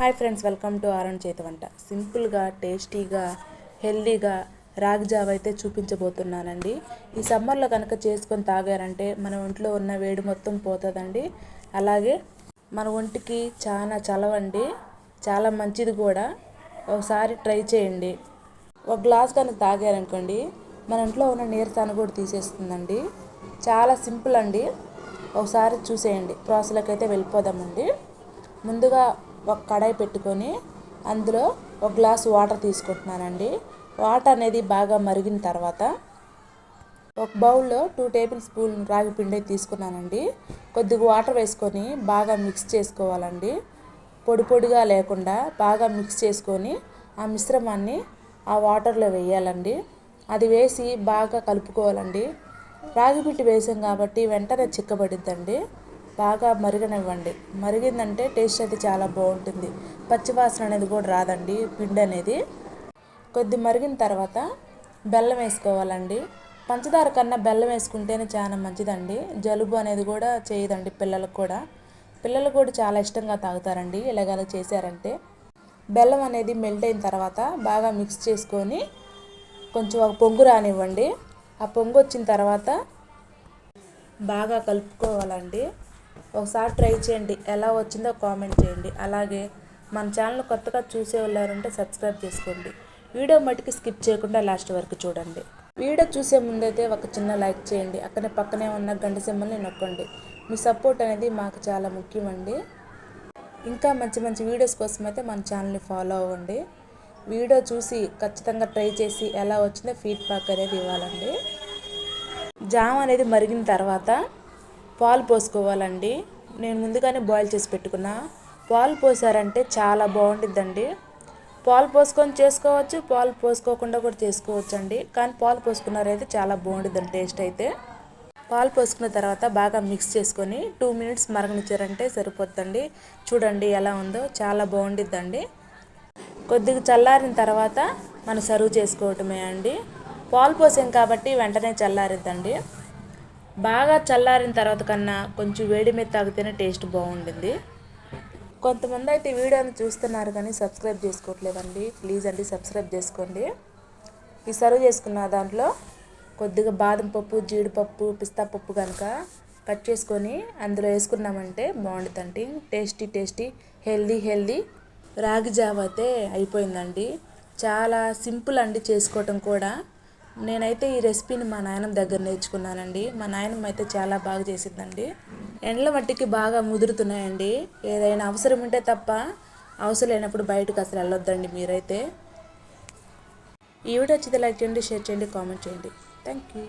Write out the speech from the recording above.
Hi friends, welcome to Aaron చేతి వంట. సింపుల్గా టేస్టీగా హెల్దీగా రాగి జావ అయితే చూపించబోతున్నానండి. ఈ సమ్మర్లో కనుక చేసుకొని తాగారంటే మన ఒంట్లో ఉన్న వేడి మొత్తం పోతుందండి. అలాగే మన ఒంటికి చాలా చలవండి, చాలా మంచిది కూడా. ఒకసారి ట్రై చేయండి. ఒక గ్లాస్ కనుక తాగారనుకోండి మన ఇంట్లో ఉన్న నీరసాన్ని కూడా తీసేస్తుందండి. చాలా సింపుల్ అండి. ఒకసారి చూసేయండి. ప్రాసెస్లోకి అయితే వెళ్ళిపోదామండి. ముందుగా ఒక కడాయి పెట్టుకొని అందులో ఒక గ్లాసు వాటర్ తీసుకుంటున్నానండి. వాటర్ అనేది బాగా మరిగిన తర్వాత ఒక బౌల్లో 2 టేబుల్ స్పూన్ రాగి పిండి తీసుకున్నానండి. కొద్దిగా వాటర్ వేసుకొని బాగా మిక్స్ చేసుకోవాలండి. పొడి పొడిగా లేకుండా బాగా మిక్స్ చేసుకొని ఆ మిశ్రమాన్ని ఆ వాటర్లో వేయాలండి. అది వేసి బాగా కలుపుకోవాలండి. రాగి పిండి వేసాం కాబట్టి వెంటనే చిక్కబడిద్దండి. బాగా మరగనివ్వండి. మరిగిందంటే టేస్ట్ అయితే చాలా బాగుంటుంది. పచ్చివాసన అనేది కూడా రాదండి పిండి అనేది. కొద్ది మరిగిన తర్వాత బెల్లం వేసుకోవాలండి. పంచదార కన్నా బెల్లం వేసుకుంటేనే చాలా మంచిదండి. జలుబు అనేది కూడా చేయదండి పిల్లలకు కూడా. పిల్లలు కూడా చాలా ఇష్టంగా తాగుతారండి ఇలాగ చేశారంటే. బెల్లం అనేది మెల్ట్ అయిన తర్వాత బాగా మిక్స్ చేసుకొని కొంచెం ఒక పొంగు రానివ్వండి. ఆ పొంగు వచ్చిన తర్వాత బాగా కలుపుకోవాలండి. ఒకసారి ట్రై చేయండి. ఎలా వచ్చిందో కామెంట్ చేయండి. అలాగే మన ఛానల్ కొత్తగా చూసే వాళ్ళారంటే సబ్స్క్రైబ్ చేసుకోండి. వీడియో మటుకు స్కిప్ చేయకుండా లాస్ట్ వరకు చూడండి. వీడియో చూసే ముందైతే ఒక చిన్న లైక్ చేయండి. పక్కనే ఉన్న గంట సింబల్ని నొక్కండి. మీ సపోర్ట్ అనేది మాకు చాలా ముఖ్యమండి. ఇంకా మంచి మంచి వీడియోస్ కోసం అయితే మన ఛానల్ని ఫాలో అవ్వండి. వీడియో చూసి ఖచ్చితంగా ట్రై చేసి ఎలా వచ్చిందో ఫీడ్బ్యాక్ అనేది ఇవ్వాలండి. జామ అనేది మరిగిన తర్వాత పాలు పోసుకోవాలండి. నేను ముందుగానే బాయిల్ చేసి పెట్టుకున్నా. పాలు పోసారంటే చాలా బాగుంటుందండి. పాలు పోసుకొని చేసుకోవచ్చు, పాలు పోసుకోకుండా కూడా చేసుకోవచ్చు అండి. కానీ పాలు పోసుకున్నారైతే చాలా బాగుంటుందండి టేస్ట్ అయితే. పాలు పోసుకున్న తర్వాత బాగా మిక్స్ చేసుకొని 2 మినిట్స్ మరగనిచ్చారంటే సరిపోతుందండి. చూడండి ఎలా ఉందో, చాలా బాగుంటుందండి. కొద్దిగా చల్లారిన తర్వాత మనం సర్వ్ చేసుకోవటమే అండి. పాలు పోసాం కాబట్టి వెంటనే చల్లారిద్దండి. బాగా చల్లారిన తర్వాత కన్నా కొంచెం వేడి మీద తాగితేనే టేస్ట్ బాగుంటుంది. కొంతమంది అయితే వీడియోని చూస్తున్నారు కానీ సబ్స్క్రైబ్ చేసుకోవట్లేదండి. ప్లీజ్ అండి సబ్స్క్రైబ్ చేసుకోండి. ఈ సర్వ్ చేసుకున్న దాంట్లో కొద్దిగా బాదం పప్పు, జీడిపప్పు, పిస్తా పప్పు కనుక కట్ చేసుకొని అందులో వేసుకున్నామంటే బాగుంటుందండి. టేస్టీ హెల్దీ రాగి జావ అయితే అయిపోయిందండి. చాలా సింపుల్ అండి చేసుకోవటం కూడా. నేనైతే ఈ రెసిపీని మా నాయనమ్మ దగ్గర నేర్చుకున్నానండి. మా నాయనమ్మ అయితే చాలా బాగా చేసిందండి. ఎండల మట్టికి బాగా ముదురుతున్నాయండి. ఏదైనా అవసరం ఉంటే తప్ప అవసరం లేనప్పుడు బయటకు అసలు వెళ్ళొద్దండి మీరైతే. ఈ వీడియో వచ్చింది లైక్ చేయండి, షేర్ చేయండి, కామెంట్ చేయండి. Thank you.